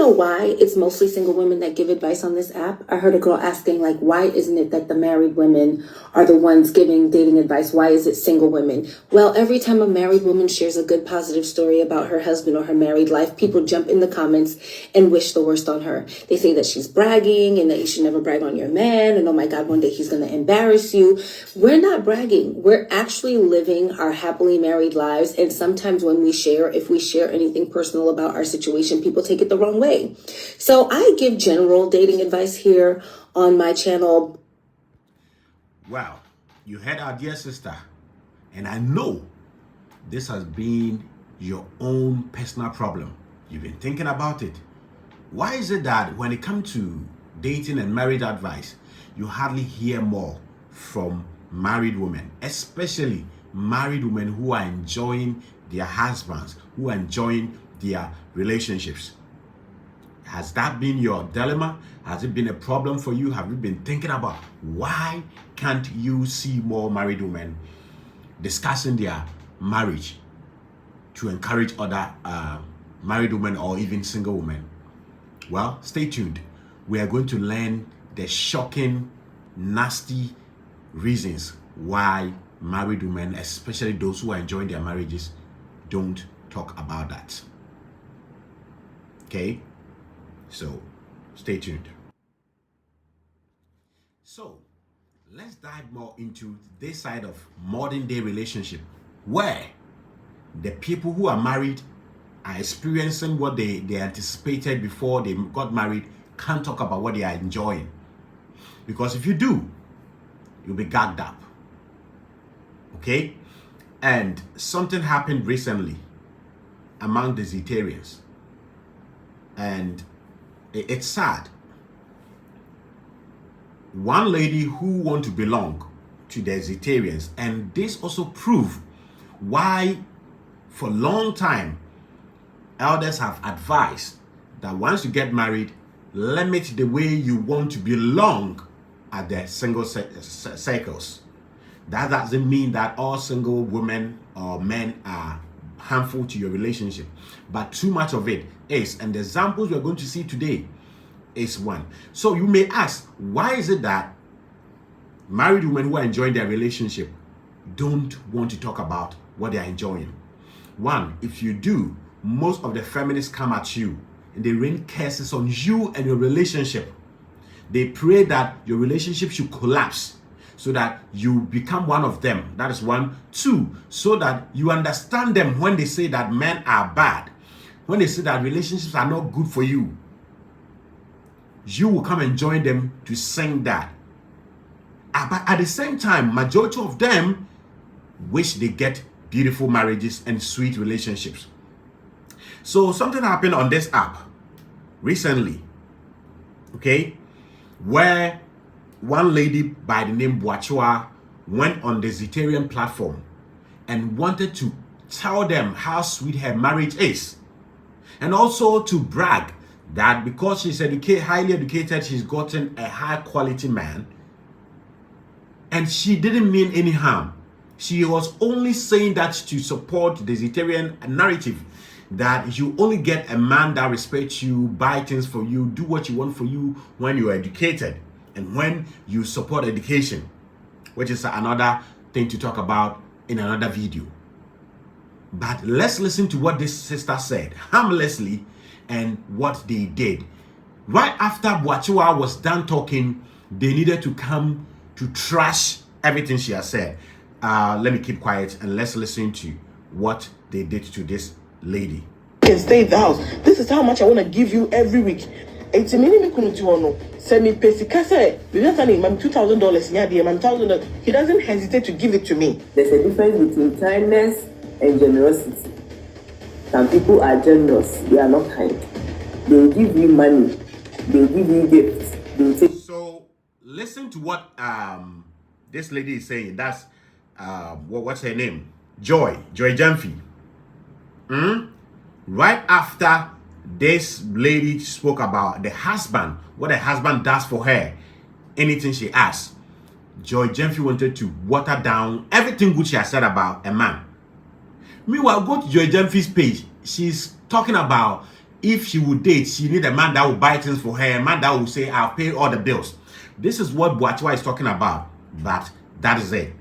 know why it's mostly single women that give advice on this app? I heard a girl asking, like, why isn't it that the married women are the ones giving dating advice? Why is it single women? Well, every time a married woman shares a good positive story about her husband or her married life, people jump in the comments and wish the worst on her. They say that she's bragging and that you should never brag on your man, and oh my God, one day he's going to embarrass you. We're not bragging. We're actually living our happily married lives, and sometimes when we share, if we share anything personal about our situation, people take it the wrong way. So I give general dating advice here on my channel. Wow, you heard our dear sister, and I know this has been your own personal problem. You've been thinking about it. Why is it that when it comes to dating and marriage advice, you hardly hear more from married women, especially married women who are enjoying their husbands, who are enjoying their relationships? Has that been your dilemma? Has it been a problem for you? Have you been thinking about why can't you see more married women discussing their marriage to encourage other married women or even single women? Well, stay tuned. We are going to learn the shocking, nasty reasons why married women, especially those who are enjoying their marriages, don't talk about that. Okay? So, stay tuned. So, let's dive more into this side of modern day relationship, where the people who are married are experiencing what they anticipated before they got married, can't talk about what they are enjoying. Because if you do, you'll be gagged up. Okay? And something happened recently among the Zetarians. And it's sad. One lady who want to belong to the Zetarians, and this also proved why for a long time elders have advised that once you get married, limit the way you want to belong at the single circles. That doesn't mean that all single women or men are harmful to your relationship, but too much of it is, and the examples we're going to see today is one. So you may ask, why is it that married women who are enjoying their relationship don't want to talk about what they are enjoying? One, if you do, most of the feminists come at you and they rain curses on you and your relationship. They pray that your relationship should collapse so that you become one of them. That is one. Two, so that you understand them when they say that men are bad, when they say that relationships are not good for you. You will come and join them to sing that. But at the same time, majority of them wish they get beautiful marriages and sweet relationships. So something happened on this app recently, okay, where one lady by the name Boachua went on the Zetarian platform and wanted to tell them how sweet her marriage is, and also to brag that because she's highly educated, she's gotten a high quality man, and she didn't mean any harm. She was only saying that to support the Zetarian narrative that you only get a man that respects you, buy things for you, do what you want for you when you are educated and when you support education, which is another thing to talk about in another video. But let's listen to what this sister said harmlessly and what they did. Right after Boachua was done talking, they needed to come to trash everything she has said. Let me keep quiet and let's listen to what they did to this lady. Can stay in the house. This is how much I want to give you every week. It's a minimum to send me pesicasa. We don't send him $2,000. Yeah, $1,000. He doesn't hesitate to give it to me. There's a difference between kindness and generosity. Some people are generous, they are not kind. They will give you money, they will give you gifts. They will take. So listen to what this lady is saying. That's what's her name? Joy Jamfi. Right after this lady spoke about the husband, what the husband does for her, anything she asks, Joy Jamfi wanted to water down everything good she has said about a man. Meanwhile, go to Joy Jamfi's page. She's talking about if she would date, she need a man that will buy things for her, a man that will say, I'll pay all the bills. This is what Boachua is talking about, but that is it.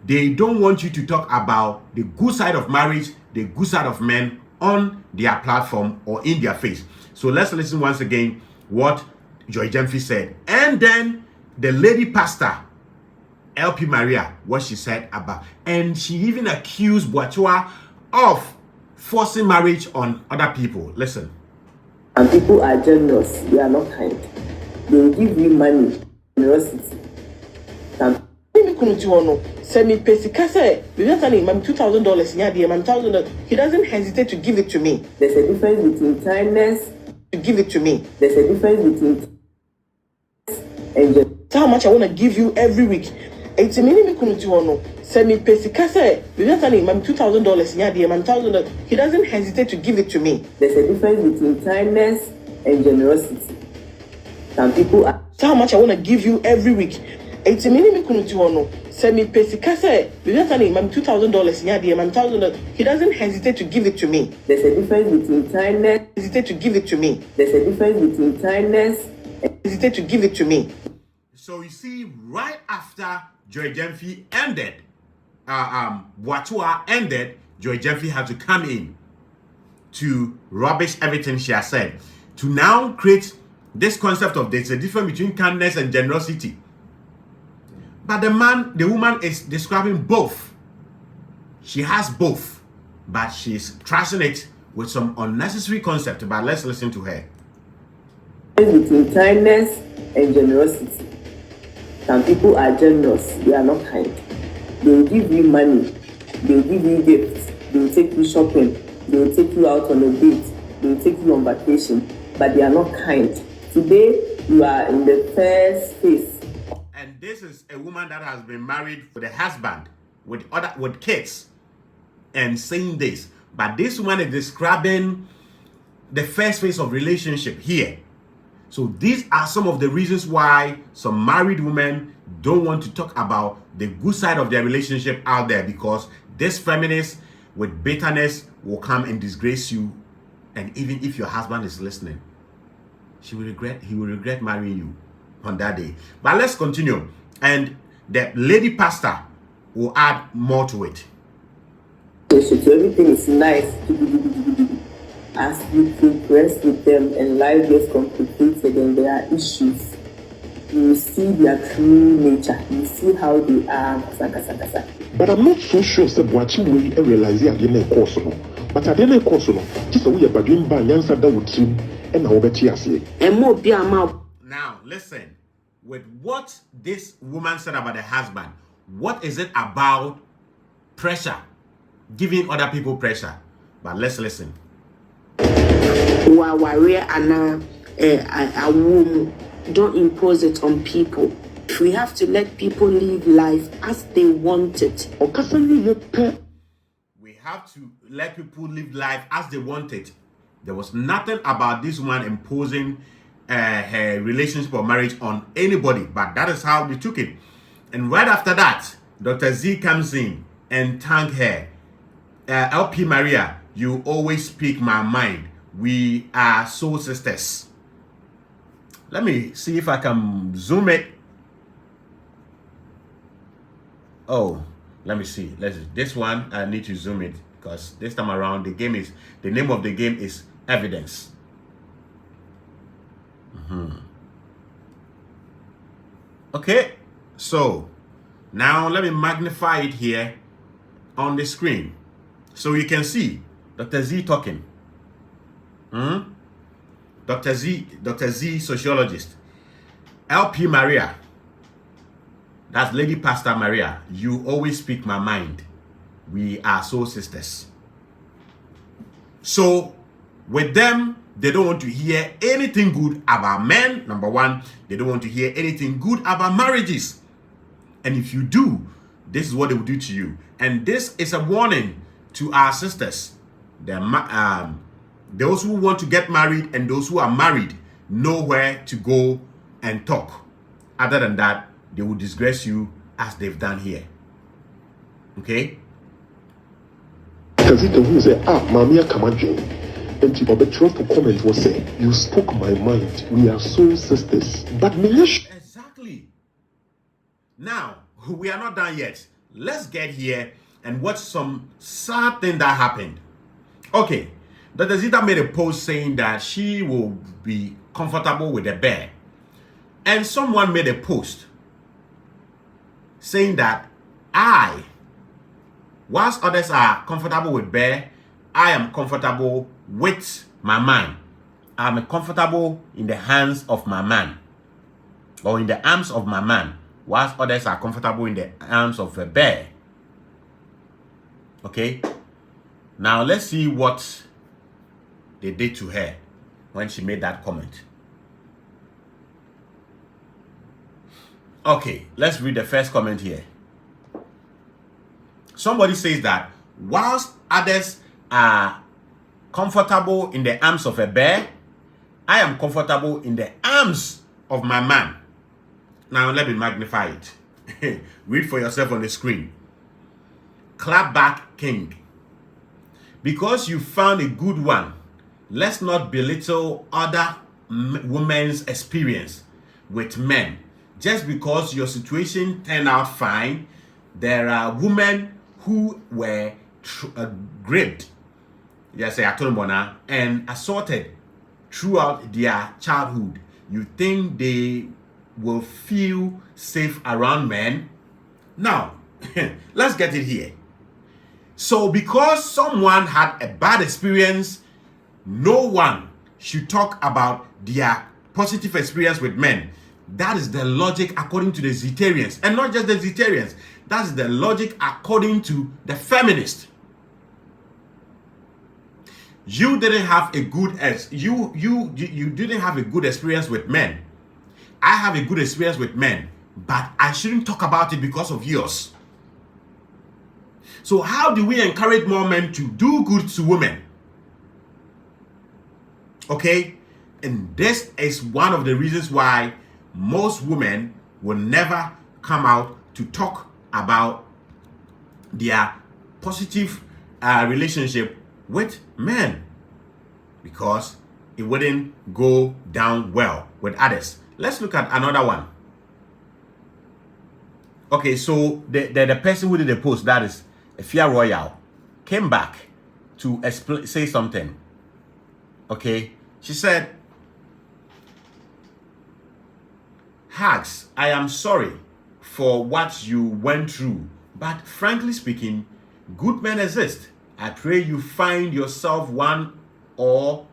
They don't want you to talk about the good side of marriage, the good side of men on their platform or in their face. So let's listen once again what Joy Jemfi said. And then the lady pastor, LP Maria, what she said about. And she even accused Boachua of forcing marriage on other people. Listen. And people are generous. They are not kind. They will give you money, generosity. Send me $2,000 $1,000. He doesn't hesitate to give it to me. There's a difference between kindness. To give it to me. There's a difference between and That's how much I want to give you every week. Send me $2,000 $1,000. He doesn't hesitate to give it to me. There's a difference between kindness and generosity. Some people are. That's how much I want to give you every week. Send me $2,000 $1,000. He doesn't hesitate to give it to me. There's a difference between kindness. Hesitate to give it to me. There's a difference between kindness and hesitate to give it to me. So you see, right after Joy Jemfi ended, Boachua ended, Joy Jemfi had to come in to rubbish everything she has said, to now create this concept of there's a difference between kindness and generosity. But the woman is describing both. She has both, but she's trashing it with some unnecessary concept. But let's listen to her. Between kindness and generosity. Some people are generous. They are not kind. They will give you money. They will give you gifts. They will take you shopping. They will take you out on a date. They will take you on vacation. But they are not kind. Today, you are in the first phase. And this is a woman that has been married with a husband, with kids, and saying this. But this woman is describing the first phase of relationship here. So these are some of the reasons why some married women don't want to talk about the good side of their relationship out there, because this feminist with bitterness will come and disgrace you. And even if your husband is listening, he will regret marrying you on that day. But let's continue. And the lady pastor will add more to it. Everything is nice. As you progress with them and life gets complicated and there are issues, you see their true nature. You see how they are. But I'm not so sure that watching we realize the DNA course. But I didn't course. Just a way about doing by answer that would seem and how better you say. And more be a mouth. Now, listen, with what this woman said about the husband, what is it about pressure? Giving other people pressure. But let's listen. Don't impose it on people. We have to let people live life as they want it. We have to let people live life as they want it. There was nothing about this woman imposing her relationship or marriage on anybody, but that is how they took it. And right after that, Dr. Z comes in and thank her. LP Maria, you always speak my mind. We are soul sisters. Let me see if I can zoom it. Oh, let me see. This one I need to zoom it because this time around the name of the game is evidence. Okay, so now let me magnify it here on the screen so you can see Dr. Z talking. Dr. Z, sociologist. LP Maria, that's Lady Pastor Maria, you always speak my mind. We are soul sisters. So with them, they don't want to hear anything good about men. Number one, they don't want to hear anything good about marriages. And if you do, this is what they will do to you. And this is a warning to our sisters. Those who want to get married and those who are married know where to go and talk. Other than that, they will disgrace you as they've done here. Okay? Because it who say, Mamia Kamadjin. And to Obetrot to comment was say, you spoke my mind. We are soul sisters. But me, Exactly. Now, we are not done yet. Let's get here and watch some sad thing that happened. Okay, Dr. Zita made a post saying that she will be comfortable with a bear. And someone made a post saying that whilst others are comfortable with bear, I am comfortable with my man. I'm comfortable in the hands of my man, or in the arms of my man, whilst others are comfortable in the arms of a bear. Okay? Now let's see what they did to her when she made that comment. Okay, let's read the first comment here. Somebody says that whilst others are comfortable in the arms of a bear, I am comfortable in the arms of my man. Now let me magnify it. Read for yourself on the screen. Clap back, king. Because you found a good one, let's not belittle other women's experience with men. Just because your situation turned out fine, there are women who were raped, and assaulted throughout their childhood. You think they will feel safe around men? Now, let's get it here. So because someone had a bad experience, no one should talk about their positive experience with men. That is the logic according to the Zeitarians, and not just the Zeitarians. That's the logic according to the feminists. You didn't have a good you didn't have a good experience with men. I have a good experience with men, but I shouldn't talk about it because of yours. So how do we encourage more men to do good to women? Okay? And this is one of the reasons why most women will never come out to talk about their positive relationship with men, because it wouldn't go down well with others. Let's look at another one. Okay, so the person who did the post, that is Efia Royal, came back to say something. Okay, she said, Hags, I am sorry for what you went through, but frankly speaking, good men exist. I pray you find yourself one, or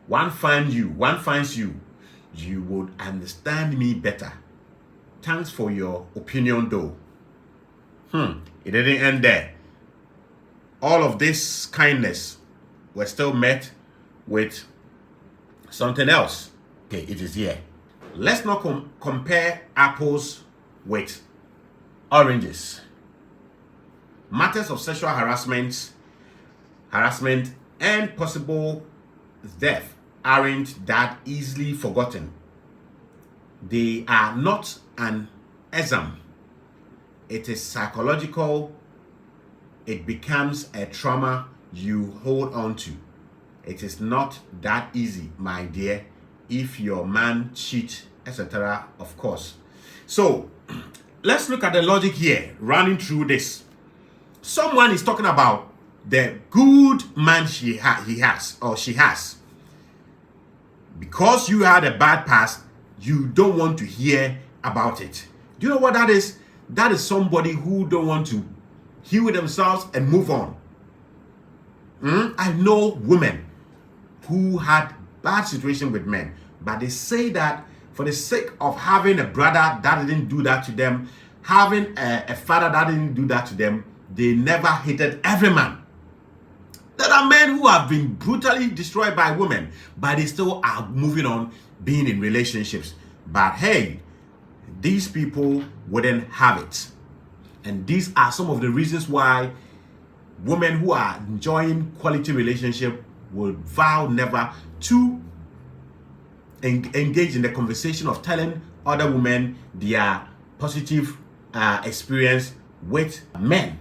one finds you. You would understand me better. Thanks for your opinion though. It didn't end there. All of this kindness was still met with something else. Okay, it is here. Let's not compare apples with oranges. Matters of sexual harassment and possible death aren't that easily forgotten. They are not an exam. It is psychological. It becomes a trauma you hold on to. It is not that easy, my dear, if your man cheats, etc. Of course. So let's look at the logic here, running through this. Someone is talking about the good man he has or she has. Because you had a bad past, you don't want to hear about it. Do you know what that is? That is somebody who don't want to heal themselves and move on. I know women who had bad situation with men, but they say that for the sake of having a brother that didn't do that to them, having a father that didn't do that to them, they never hated every man. There are men who have been brutally destroyed by women, but they still are moving on, being in relationships. But hey, these people wouldn't have it. And these are some of the reasons why women who are enjoying quality relationship will vow never to engage in the conversation of telling other women their positive experience with men.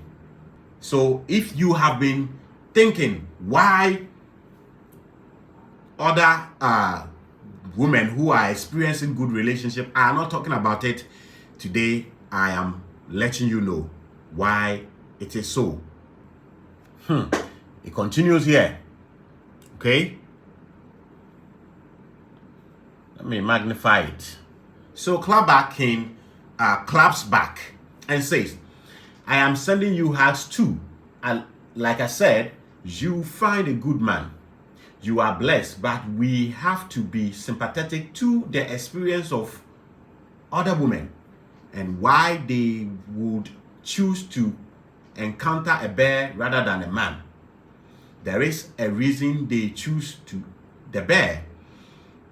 So if you have been thinking why other women who are experiencing good relationship. I am not talking about it today. I am letting you know why it is so. It continues here. Okay. Let me magnify it. So Clapback King claps back and says, I am sending you hugs too. And like I said, you find a good man. You are blessed, but we have to be sympathetic to the experience of other women and why they would choose to encounter a bear rather than a man. There is a reason they choose the bear.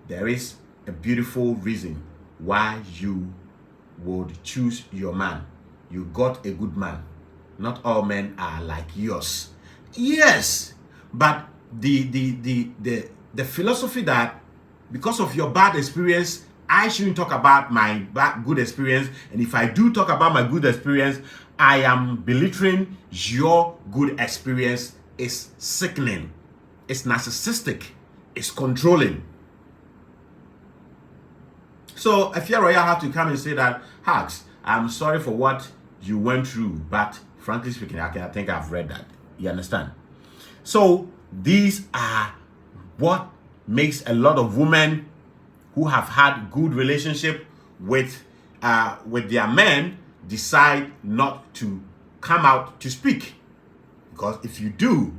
There is a beautiful reason why you would choose your man. You got a good man. Not all men are like yours. Yes, but the philosophy that because of your bad experience, I shouldn't talk about my good experience, and if I do talk about my good experience, I am belittling your good experience is sickening. It's narcissistic. It's controlling. So if you're royal, have to come and say that, Hax, I'm sorry for what you went through, but frankly speaking, I think I've read that. You understand? So these are what makes a lot of women who have had good relationship with their men decide not to come out to speak, because if you do,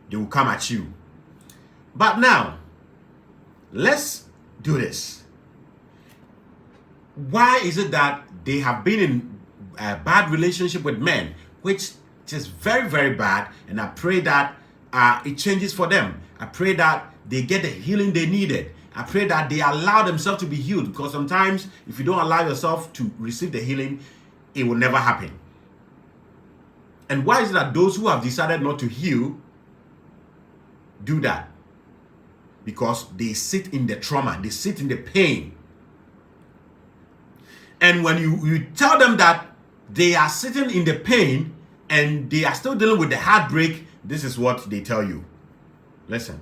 they will come at you. But now, let's do this. Why is it that they have been in a bad relationship with men, which is very, very bad, and I pray that it changes for them. I pray that they get the healing they needed. I pray that they allow themselves to be healed, because sometimes if you don't allow yourself to receive the healing, it will never happen. And why is it that those who have decided not to heal do that? Because they sit in the trauma, they sit in the pain. And when you tell them that they are sitting in the pain and they are still dealing with the heartbreak, this is what they tell you. Listen.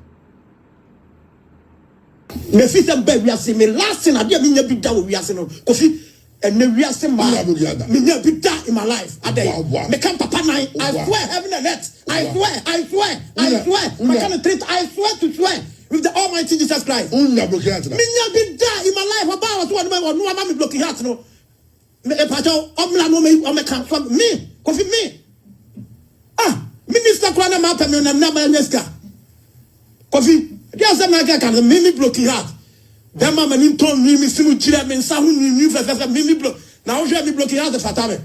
Me fi se be wiase me last thing ade me nya bi da wo wiase no kofi ene wiase ma me nya bi da in my life ade me kan papa nine I swear heaven and earth I swear my kind of treat I swear to swear with the almighty Jesus Christ me nya bi da in my life about what no ma me blocking heart no me e pa jo omla no me kan from me kofi me minister kwa na ma pa me na ma nyeska kofi there's a nigga can mimi blocking heart. That man in told me simu chile men sa hu ni fa mimi block. Now je me blocking heart the fatame.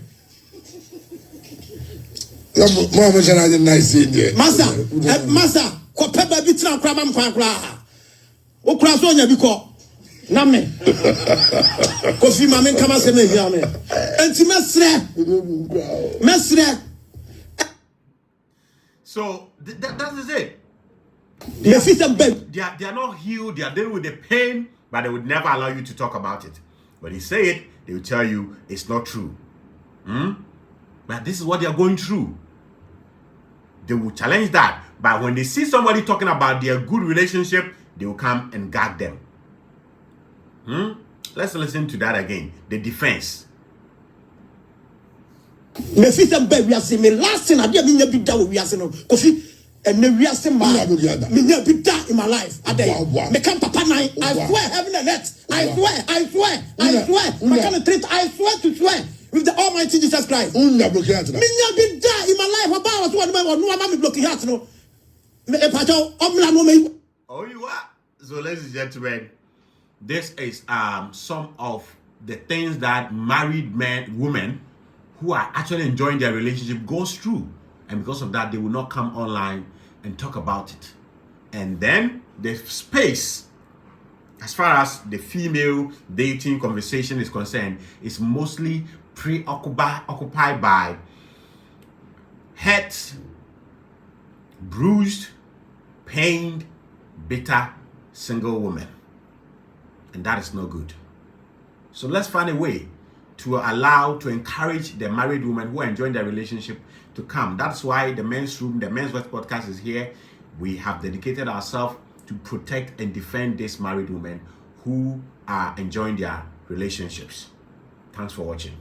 Mama jana de nice in Masa, ko peba bi tran kra mam kwan kra. O kra so nya bi ko. Na me. Ko fi ma men kama se me hia me. Enti mesre. So that is it. They are not healed, they are dealing with the pain, but they would never allow you to talk about it. When you say it, they will tell you it's not true. But this is what they are going through. They will challenge that. But when they see somebody talking about their good relationship, they will come and gag them. Let's listen to that again. The defense. Me fi se be wiase me last thing ade me nya bi da wo wiase no kofi and the wiase ma me nya bi da in my life ade me kan papa nine I swear heaven and earth I swear my kind of treat I swear to swear with the almighty Jesus Christ me nya bi da in my life about what no ma me blocking heart no me e pa jo omla no me. Oh, you are. So ladies and gentlemen, this is some of the things that married women who are actually enjoying their relationship goes through, and because of that they will not come online and talk about it. And then the space, as far as the female dating conversation is concerned, is mostly occupied by hurt, bruised, pained, bitter single women, and that is no good. So let's find a way to encourage the married women who are enjoying their relationship to come. That's why the Men's Room, the Men's Worth podcast is here. We have dedicated ourselves to protect and defend these married women who are enjoying their relationships. Thanks for watching.